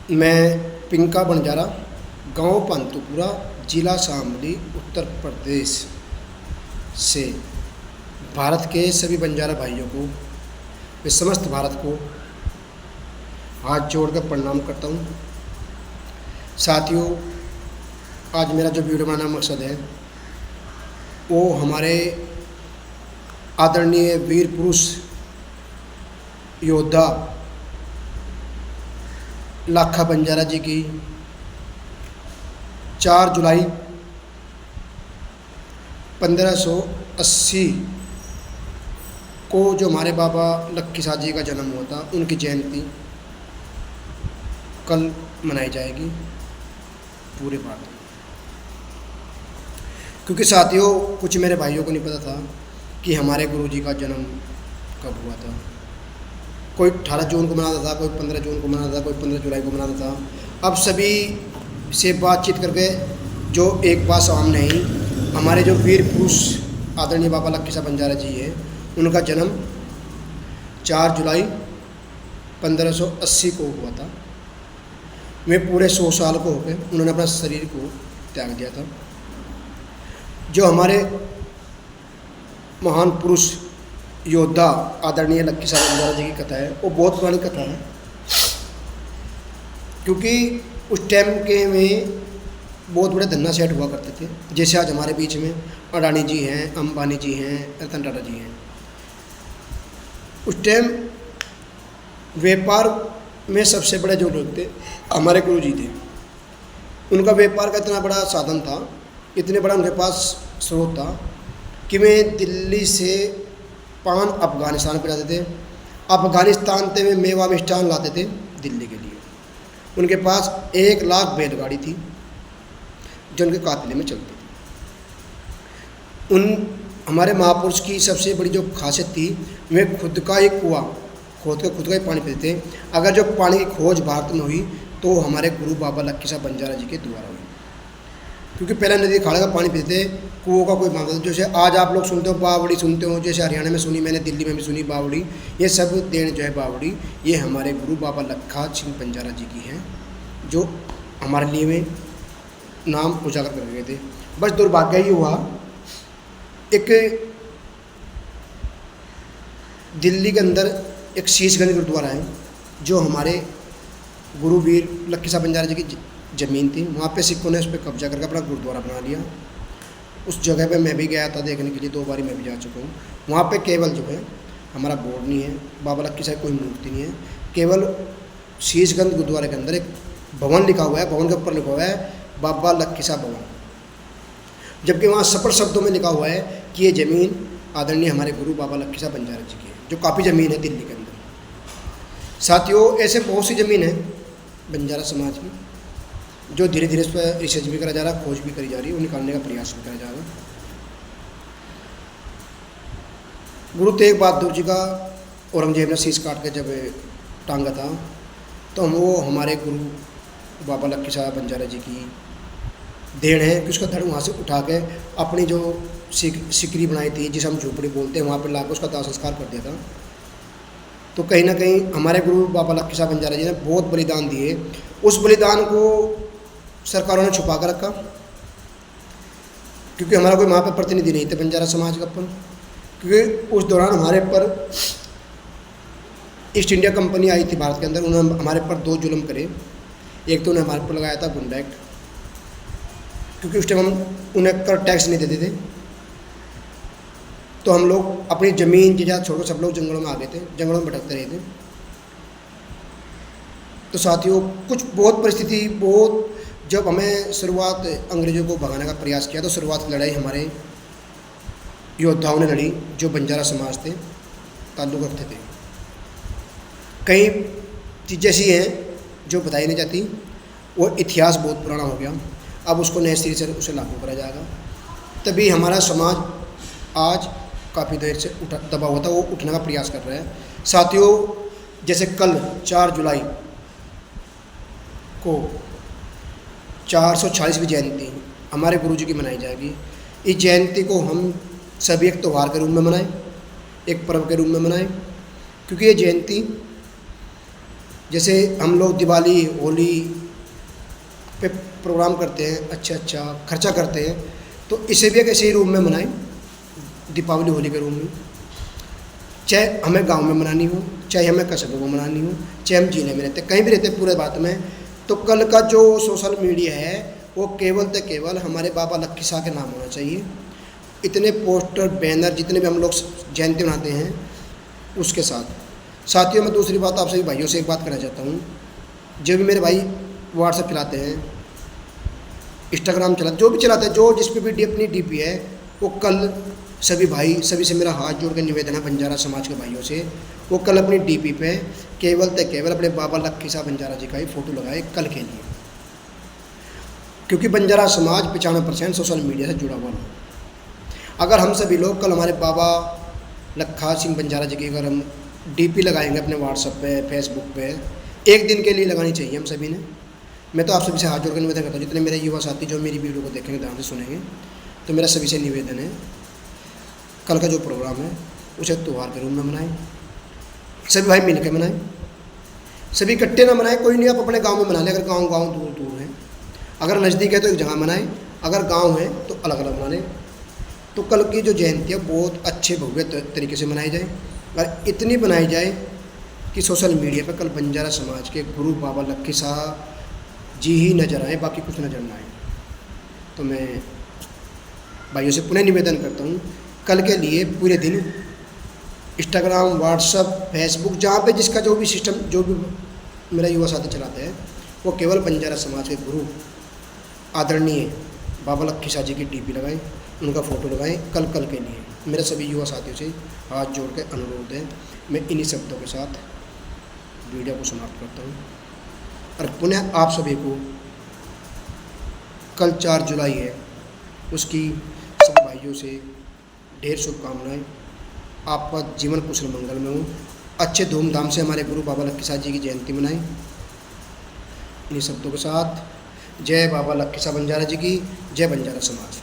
मैं पिंका बंजारा, गांव पंतुपुरा, जिला शामली, उत्तर प्रदेश से भारत के सभी बंजारा भाइयों को, वे समस्त भारत को हाथ जोड़कर प्रणाम करता हूँ। साथियों, आज मेरा जो वीडियो बनाने का मकसद है वो हमारे आदरणीय वीर पुरुष योद्धा लाखा बंजारा जी की 4 जुलाई 1580 को जो हमारे बाबा लक्की साहब जी का जन्म हुआ था, उनकी जयंती कल मनाई जाएगी पूरे भारत में। क्योंकि साथियों, कुछ मेरे भाइयों को नहीं पता था कि हमारे गुरु जी का जन्म कब हुआ था। कोई 18 जून को मनाता था, कोई 15 जून को मनाता था, कोई 15 जुलाई को मनाता था। अब सभी से बातचीत करके जो एक बात सामने आई, हमारे जो वीर पुरुष आदरणीय बाबा लक्की साहब बंजारा जी है, उनका जन्म 4 जुलाई 1580 को हुआ था। वे पूरे 100 साल को हो गए, उन्होंने अपना शरीर को त्याग दिया था। जो हमारे महान पुरुष योद्धा आदरणीय लक्की साहब बंजारा जी की कथा है, वो बहुत पुरानी कथा है। क्योंकि उस टाइम के में बहुत बड़े धन्ना सेठ हुआ करते थे। जैसे आज हमारे बीच में अडानी जी हैं, अंबानी जी हैं, रतन टाटा जी हैं। उस टाइम व्यापार में सबसे बड़े जो लोग थे हमारे गुरु जी थे। उनका व्यापार का इतना बड़ा साधन था, इतने बड़ा उनके पास स्रोत था कि वे दिल्ली से पान अफ़गानिस्तान पे जाते थे, अफ़गानिस्तान से वे मेवा मिष्ठान लाते थे दिल्ली के लिए। उनके पास 1 लाख बैलगाड़ी थी जो उनके काफिले में चलती थी। उन हमारे महापुरुष की सबसे बड़ी जो खासियत थी, वे खुद का ही कुआं खोद कर खुद का ही पानी पीते थे। अगर जो पानी की खोज भारत में हुई तो हमारे गुरु बाबा लक्की साहब बंजारा जी के द्वारा हुई। क्योंकि पहले नदी खाड़े का पानी पीते थे, कुओं का कोई मामला था। जैसे आज आप लोग सुनते हो बावड़ी सुनते हो, जैसे हरियाणा में सुनी मैंने, दिल्ली में भी सुनी बावड़ी। ये सब देन जो है बावड़ी, ये हमारे गुरु बाबा लक्खा सिंह बंजारा जी की है, जो हमारे लिए में नाम उजागर कर गए थे। बस दुर्भाग्य ही हुआ, एक दिल्ली के अंदर एक शीशगंज गुरुद्वारा है, जो हमारे गुरु वीर लक्की साहब बंजारा जी की ज़मीन थी। वहाँ पे सिखों ने उस पर कब्जा करके अपना गुरुद्वारा बना लिया। उस जगह पे मैं भी गया था देखने के लिए, 2 बारी मैं भी जा चुका हूँ। वहाँ पे केवल जो है हमारा बोर्ड नहीं है, बाबा लक्की साहब कोई मूर्ति नहीं है, केवल शीशगंज गुरुद्वारे के अंदर एक भवन लिखा हुआ है। भवन के ऊपर लिखा हुआ है बाबा लक्की साहब भवन, जबकि वहाँ सपट शब्दों में लिखा हुआ है कि ये ज़मीन आदरणीय हमारे गुरु बाबा लक्की साहब बंजारा जी की है, जो काफ़ी ज़मीन है दिल्ली के अंदर। साथियों, ऐसे बहुत सी ज़मीन है बंजारा समाज में, जो धीरे धीरे इस पर रिसर्च भी करा जा रहा है, खोज भी करी जा रही है, वो निकालने का प्रयास भी करा जा रहा है। गुरु तेग बहादुर जी का औरंगजेब ने शीश काट के जब टांगा था, तो वो हमारे गुरु बाबा लक्की साहब बंजारा जी की देन है कि उसका धड़ वहाँ से उठा के अपनी जो सिकरी बनाई थी, जिसे हम झोपड़ी बोलते हैं, वहाँ पर लाकर उसका दाह संस्कार कर दिया था। तो कहीं ना कहीं हमारे गुरु बाबा लक्की साहब बंजारा जी ने बहुत बलिदान दिए। उस बलिदान को सरकारों ने छुपा कर रखा, क्योंकि हमारा कोई वहाँ पर प्रतिनिधि नहीं थे बंजारा समाज का अपन। क्योंकि उस दौरान हमारे पर ईस्ट इंडिया कंपनी आई थी भारत के अंदर। उन्होंने हमारे पर 2 जुल्म करे। एक तो उन्हें हमारे पर लगाया था गुंडा एक्ट, क्योंकि उस टाइम हम उन्हें कर टैक्स नहीं देते थे, तो हम लोग अपनी ज़मीन जायदाद छोड़कर सब लोग जंगलों में आ गए थे, जंगलों में भटकते रहे थे। तो साथियों, कुछ बहुत परिस्थिति बहुत, जब हमें शुरुआत अंग्रेज़ों को भगाने का प्रयास किया, तो शुरुआत की लड़ाई हमारे योद्धाओं ने लड़ी, जो बंजारा समाज थे ताल्लुक़ रखते थे। कई चीज़ें ऐसी हैं जो बताई नहीं जाती, वो इतिहास बहुत पुराना हो गया, अब उसको नए सिरे से उसे लागू करा जाएगा। तभी हमारा समाज आज काफ़ी देर से दबा हुआ था, वो उठने का प्रयास कर रहा है। साथियों, जैसे कल 4 जुलाई को 446वीं जयंती हमारे गुरु जी की मनाई जाएगी। इस जयंती को हम सभी एक त्यौहार के रूप में मनाएं, एक पर्व के रूप में मनाएं, क्योंकि ये जयंती जैसे हम लोग दिवाली होली पे प्रोग्राम करते हैं, अच्छा खर्चा करते हैं, तो इसे भी एक ऐसे ही रूम में मनाएं, दीपावली होली के रूम में। चाहे हमें गांव में मनानी हो, चाहे हमें कस्बों में मनानी हो, चाहे हम जिले में रहते, कहीं भी रहते पूरे बात में, तो कल का जो सोशल मीडिया है वो केवल तो केवल हमारे बाबा लक्की शाह के नाम होना चाहिए। इतने पोस्टर बैनर जितने भी हम लोग जयंती मनाते हैं उसके साथ। साथियों, मैं दूसरी बात आप सभी भाइयों से एक बात करना चाहता हूँ, जो भी मेरे भाई व्हाट्सएप चलाते हैं, इंस्टाग्राम चलाते, जो भी चलाते हैं, जो जिस पे भी अपनी डीपी है, वो कल सभी भाई, सभी से मेरा हाथ जोड़ के निवेदन है बंजारा समाज के भाइयों से, वो कल अपनी डीपी पे केवल तो केवल अपने बाबा लक्की शाह बंजारा जी का ही फ़ोटो लगाए कल के लिए, क्योंकि बंजारा समाज 95% सोशल मीडिया से जुड़ा हुआ है। अगर हम सभी लोग कल हमारे बाबा लक्खा सिंह बंजारा जी की अगर हम डीपी लगाएंगे अपने व्हाट्सएप पे, फेसबुक पे, एक दिन के लिए लगानी चाहिए हम सभी ने। मैं तो आप सभी से हाथ जोड़ कर निवेदन करता हूँ, जितने मेरे युवा साथी जो मेरी वीडियो को देखेंगे, ध्यान से सुनेंगे, तो मेरा सभी से निवेदन है, कल का जो प्रोग्राम है उसे त्यौहार के रूप में मनाएं, सभी भाई मिल के मनाएं, सभी इकट्ठे ना मनाएं। कोई नहीं, आप अपने गांव में मना लें, अगर गांव दूर दूर है, अगर नज़दीक है तो एक जगह मनाएं, अगर गांव है तो अलग अलग मना लें। तो कल की जो जयंती है बहुत अच्छे भव्य तरीके से मनाई जाए, और इतनी बनाई जाए कि सोशल मीडिया पर कल बंजारा समाज के गुरु बाबा लक्की शाह जी ही नज़र आए, बाकी कुछ नज़र ना आए। तो मैं भाइयों से पुनः निवेदन करता हूँ, कल के लिए पूरे दिन इंस्टाग्राम, व्हाट्सएप, फेसबुक, जहाँ पे जिसका जो भी सिस्टम, जो भी मेरा युवा साथी चलाते हैं, वो केवल बंजारा समाज के गुरु आदरणीय बाबा लक्की शाह जी की डीपी लगाएं, उनका फ़ोटो लगाएं कल के लिए। मेरे सभी युवा साथियों से हाथ जोड़ के अनुरोध है। मैं इन्हीं शब्दों के साथ वीडियो को समाप्त करता हूँ, और पुनः आप सभी को कल 4 जुलाई है, उसकी सभी भाइयों से ढेर शुभकामनाएं। आपका जीवन कुशल मंगल में हो, अच्छे धूमधाम से हमारे गुरु बाबा लक्की शाह जी की जयंती मनाएं। इन्हीं शब्दों के साथ जय बाबा लक्की शाह बंजारा जी की, जय बंजारा समाज।